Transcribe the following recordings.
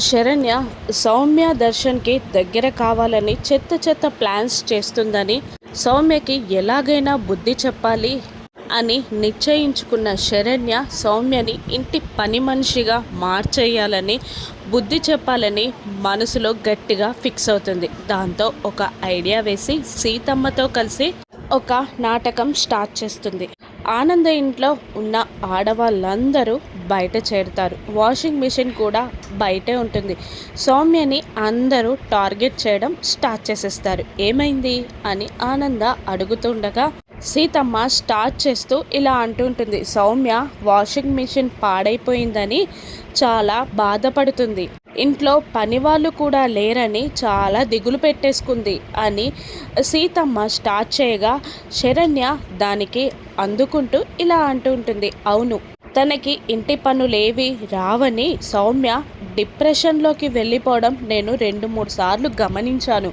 శరణ్య సౌమ్య దర్శన్కి దగ్గర కావాలని చెత్త చెత్త ప్లాన్స్ చేస్తుందని, సౌమ్యకి ఎలాగైనా బుద్ధి చెప్పాలి అని నిశ్చయించుకున్న శరణ్య సౌమ్యని ఇంటి పని మనిషిగా మార్చేయాలని, బుద్ధి చెప్పాలని మనసులో గట్టిగా ఫిక్స్ అవుతుంది. దాంతో ఒక ఐడియా వేసి సీతమ్మతో కలిసి ఒక నాటకం స్టార్ట్ చేస్తుంది. ఆనంద ఇంట్లో ఉన్న ఆడవాళ్ళందరూ బయట చేరుతారు. వాషింగ్ మిషన్ కూడా బయటే ఉంటుంది. సౌమ్యని అందరూ టార్గెట్ చేయడం స్టార్ట్ చేసేస్తారు. ఏమైంది అని ఆనంద అడుగుతుండగా సీతమ్మ స్టార్ట్ చేస్తూ ఇలా అంటుంటుంది. సౌమ్య వాషింగ్ మిషన్ పాడైపోయిందని చాలా బాధపడుతుంది. ఇంట్లో పనివాళ్ళు కూడా లేరని చాలా దిగులు పెట్టేసుకుంది అని సీతమ్మ స్టార్ట్ చేయగా శరణ్య దానికి అందుకుంటూ ఇలా అంటుంటుంది. అవును, తనకి ఇంటి పనులేవి రావని సౌమ్య డిప్రెషన్లోకి వెళ్ళిపోవడం నేను 2-3 సార్లు గమనించాను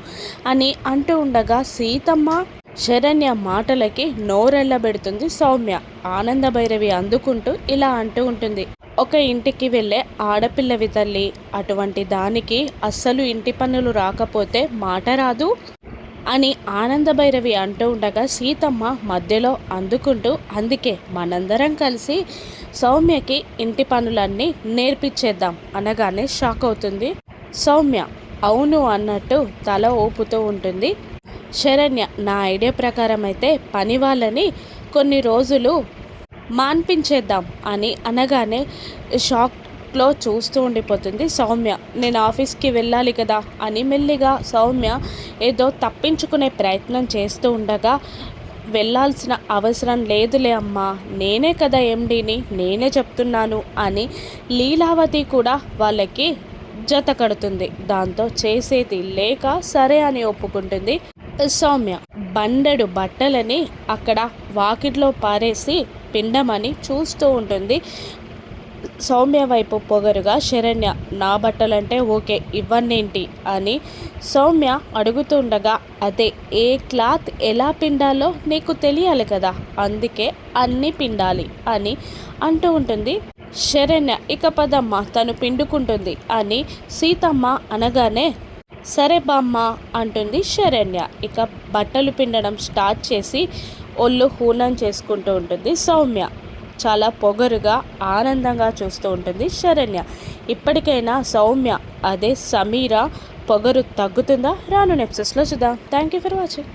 అని అంటూ ఉండగా సీతమ్మ శరణ్య మాటలకి నోరెళ్ళబెడుతుంది సౌమ్య. ఆనంద భైరవి అందుకుంటూ ఇలా అంటూ ఉంటుంది. ఒక ఇంటికి వెళ్ళే ఆడపిల్లవి తల్లి, అటువంటి దానికి అస్సలు ఇంటి పనులు రాకపోతే మాట రాదు అని ఆనంద భైరవి అంటూ ఉండగా సీతమ్మ మధ్యలో అందుకుంటూ, అందుకే మనందరం కలిసి సౌమ్యకి ఇంటి పనులన్నీ నేర్పించేద్దాం అనగానే షాక్ అవుతుంది సౌమ్య. అవును అన్నట్టు తల ఊపుతూ ఉంటుంది శరణ్య. నా ఐడియా ప్రకారం అయితే పని వాళ్ళని కొన్ని రోజులు మాన్పించేద్దాం అని అనగానే షాక్లో చూస్తూ ఉండిపోతుంది సౌమ్య. నేను ఆఫీస్కి వెళ్ళాలి కదా అని మెల్లిగా సౌమ్య ఏదో తప్పించుకునే ప్రయత్నం చేస్తూ ఉండగా, వెళ్ళాల్సిన అవసరం లేదులే అమ్మా, నేనే కదా ఎండీని, నేనే చెప్తున్నాను అని లీలావతి కూడా వాళ్ళకి జత కడుతుంది. దాంతో చేసేది లేక సరే అని ఒప్పుకుంటుంది సౌమ్య. బండెడు బట్టలని అక్కడ వాకిట్లో పారేసి పిండమని చూస్తూ ఉంటుంది సౌమ్య వైపు పొగరుగా శరణ్య. నా బట్టలంటే ఓకే, ఇవన్నేంటి అని సౌమ్య అడుగుతుండగా, అదే ఏ క్లాత్ ఎలా పిండాలో నీకు తెలియాలి కదా, అందుకే అన్నీ పిండాలి అని అంటూ ఉంటుంది శరణ్య. ఇక పదమ్మ, తను పిండుకుంటుంది అని సీతమ్మ అనగానే సరే బామ్మ అంటుంది శరణ్య. ఇక బట్టలు పిండడం స్టార్ట్ చేసి ఒళ్ళు హూనం చేసుకుంటూ ఉంటుంది సౌమ్య. చాలా పొగరుగా ఆనందంగా చూస్తూ ఉంటుంది శరణ్య. ఇప్పటికైనా సౌమ్య అదే సమీర పొగరు తగ్గుతుందా? రాను ఎపిసోడ్స్లో చూద్దాం. Thank you for watching.